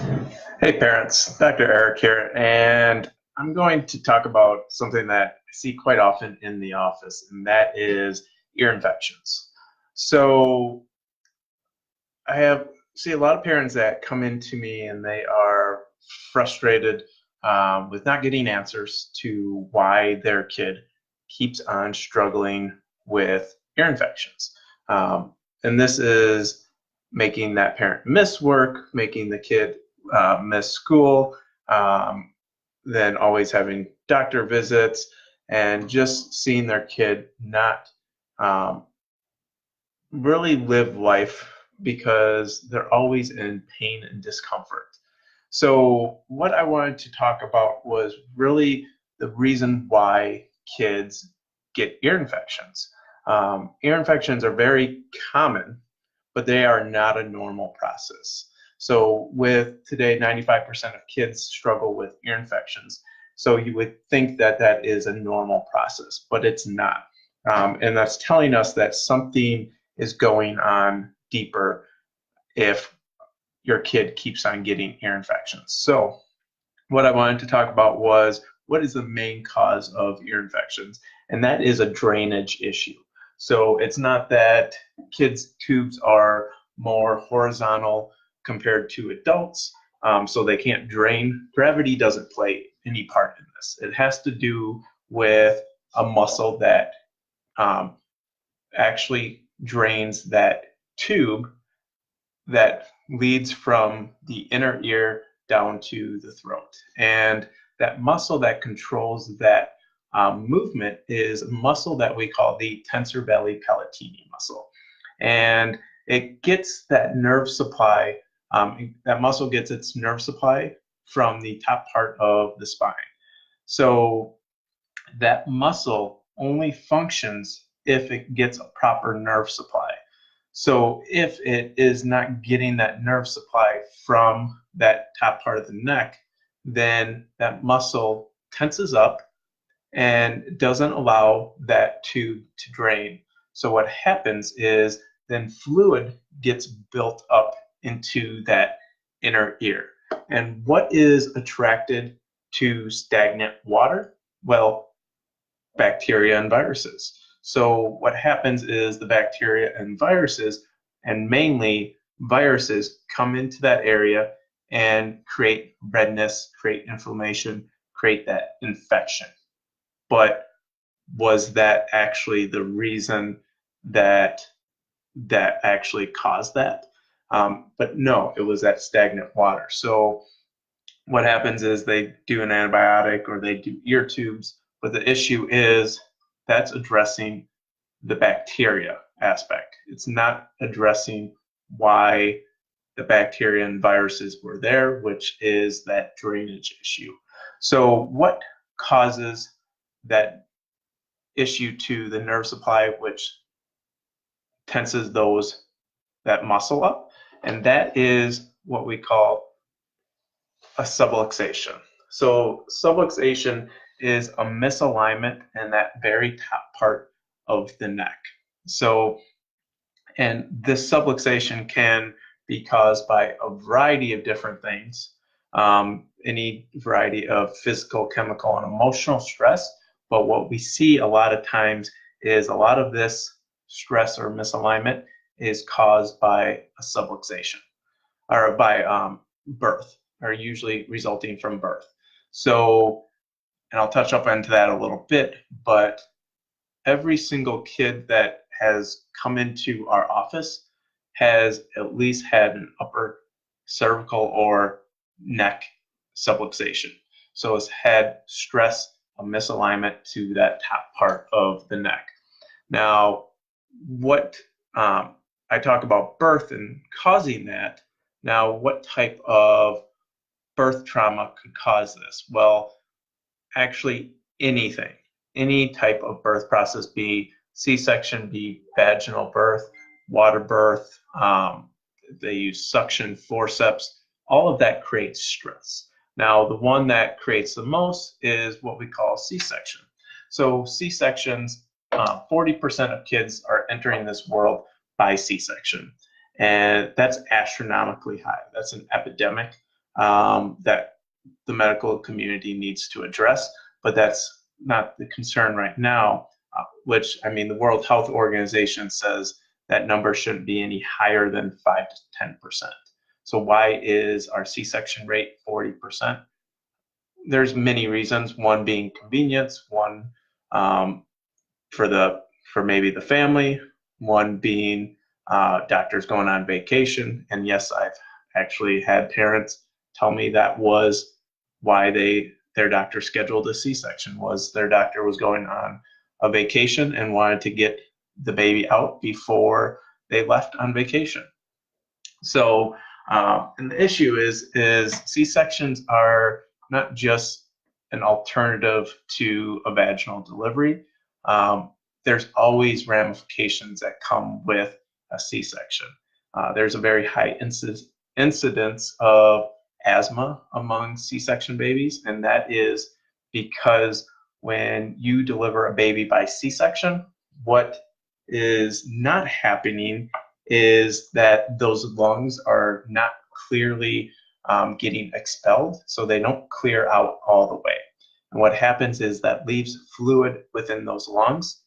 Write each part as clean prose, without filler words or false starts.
Hey parents, Dr. Eric here, and I'm going to talk about something that I see quite often in the office, and that is ear infections. So I have see a lot of parents that come into me and they are frustrated with not getting answers to why their kid keeps on struggling with ear infections. And this is making that parent miss work, making the kid miss school, um, then always having doctor visits, and just seeing their kid not um, really live life because they're always in pain and discomfort. So, what I wanted to talk about was really the reason why kids get ear infections. Ear infections are very common, but they are not a normal process. So, with today, 95% of kids struggle with ear infections. So, you would think that that is a normal process, but it's not. And that's telling us that something is going on deeper if your kid keeps on getting ear infections. So, what I wanted to talk about was what is the main cause of ear infections, and that is a drainage issue. So, it's not that kids' tubes are more horizontal compared to adults, so they can't drain. Gravity doesn't play any part in this. It has to do with a muscle that um, actually drains that tube that leads from the inner ear down to the throat. And that muscle that controls that movement is a muscle that we call the tensor belli palatini muscle. And it gets that nerve supply, that muscle gets its nerve supply from the top part of the spine. So that muscle only functions if it gets a proper nerve supply. So if it is not getting that nerve supply from that top part of the neck, then that muscle tenses up and doesn't allow that tube to drain. So what happens is then fluid gets built up into that inner ear. And what is attracted to stagnant water? Well, bacteria and viruses. So what happens is the bacteria and viruses, and mainly viruses, come into that area and create redness, create inflammation, create that infection. But was that actually the reason that that actually caused that? But no, it was that stagnant water. So what happens is they do an antibiotic or they do ear tubes, but the issue is that's addressing the bacteria aspect. It's not addressing why the bacteria and viruses were there, which is that drainage issue. So, what causes that issue to the nerve supply, which tenses that muscle up? And that is what we call a subluxation. So subluxation is a misalignment in that very top part of the neck. So, and this subluxation can be caused by a variety of different things, any variety of physical, chemical, and emotional stress. But what we see a lot of times is a lot of this stress or misalignment is caused by a subluxation or by birth, are usually resulting from birth. So, and I'll touch up into that a little bit, but every single kid that has come into our office has at least had an upper cervical or neck subluxation. So it's had stress, a misalignment to that top part of the neck. Now, what I talk about birth and causing that. Now, what type of birth trauma could cause this? Well, actually, anything, any type of birth process, be C-section, be vaginal birth, water birth, they use suction, forceps, all of that creates stress. Now, the one that creates the most is what we call C-section. So C-sections, 40% of kids are entering this world by C-section. And that's astronomically high. That's an epidemic. that the medical community needs to address, but that's not the concern right now, which, I mean, the World Health Organization says that number shouldn't be any higher than 5 to 10%. So why is our C-section rate 40%? There's many reasons, one being convenience, one for maybe the family, one being doctors going on vacation. And yes, I've actually had parents tell me that was why their doctor scheduled a C-section, was their doctor was going on a vacation and wanted to get the baby out before they left on vacation. So, and the issue is C-sections are not just an alternative to a vaginal delivery. There's always ramifications that come with a C-section. There's a very high incidence of asthma among C-section babies, and that is because when you deliver a baby by C-section, what is not happening is that those lungs are not clearly getting expelled, so they don't clear out all the way. And what happens is that leaves fluid within those lungs,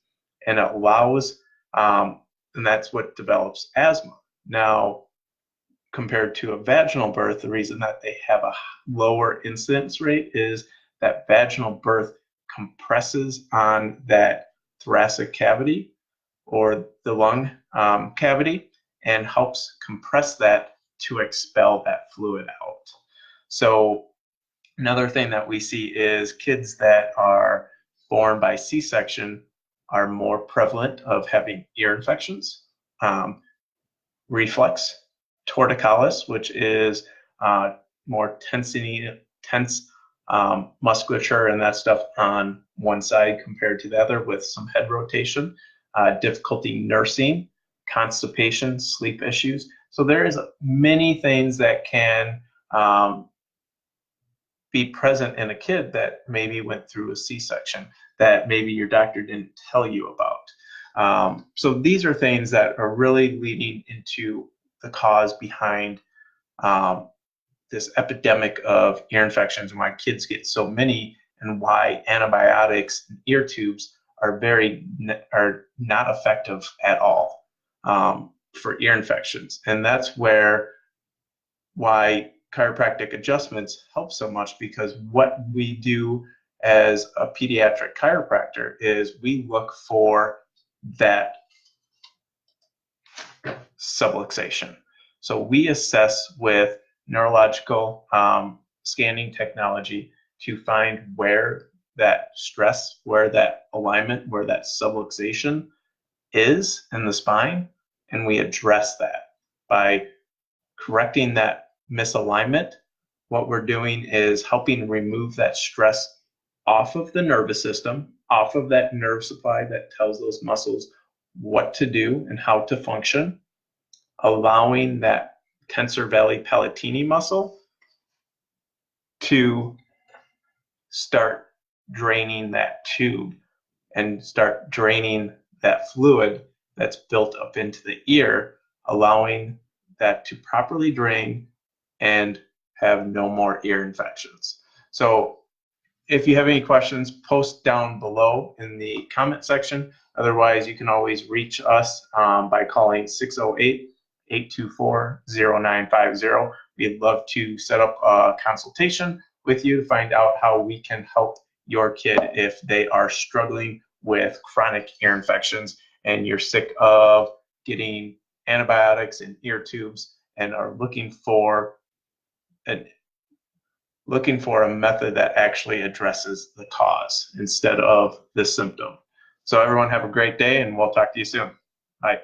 and it allows, and that's what develops asthma. Now, compared to a vaginal birth, the reason that they have a lower incidence rate is that vaginal birth compresses on that thoracic cavity or the lung cavity and helps compress that to expel that fluid out. So another thing that we see is kids that are born by C-section are more prevalent of having ear infections, reflux, torticollis, which is more tense musculature and that stuff on one side compared to the other with some head rotation, difficulty nursing, constipation, sleep issues. So there is many things that can be present in a kid that maybe went through a C-section that maybe your doctor didn't tell you about. So these are things that are really leading into the cause behind this epidemic of ear infections and why kids get so many, and why antibiotics and ear tubes are not effective at all for ear infections. And that's why chiropractic adjustments help so much, because what we do as a pediatric chiropractor is we look for that subluxation. So we assess with neurological scanning technology to find where that stress, where that alignment, where that subluxation is in the spine, and we address that by correcting that misalignment. What we're doing is helping remove that stress off of the nervous system, off of that nerve supply that tells those muscles what to do and how to function, allowing that tensor veli palatini muscle to start draining that tube and start draining that fluid that's built up into the ear, allowing that to properly drain and have no more ear infections. So if you have any questions, post down below in the comment section. Otherwise, you can always reach us by calling 608-824-0950. We'd love to set up a consultation with you to find out how we can help your kid if they are struggling with chronic ear infections and you're sick of getting antibiotics and ear tubes and are looking for a method that actually addresses the cause instead of the symptom. So everyone have a great day, and we'll talk to you soon. Bye.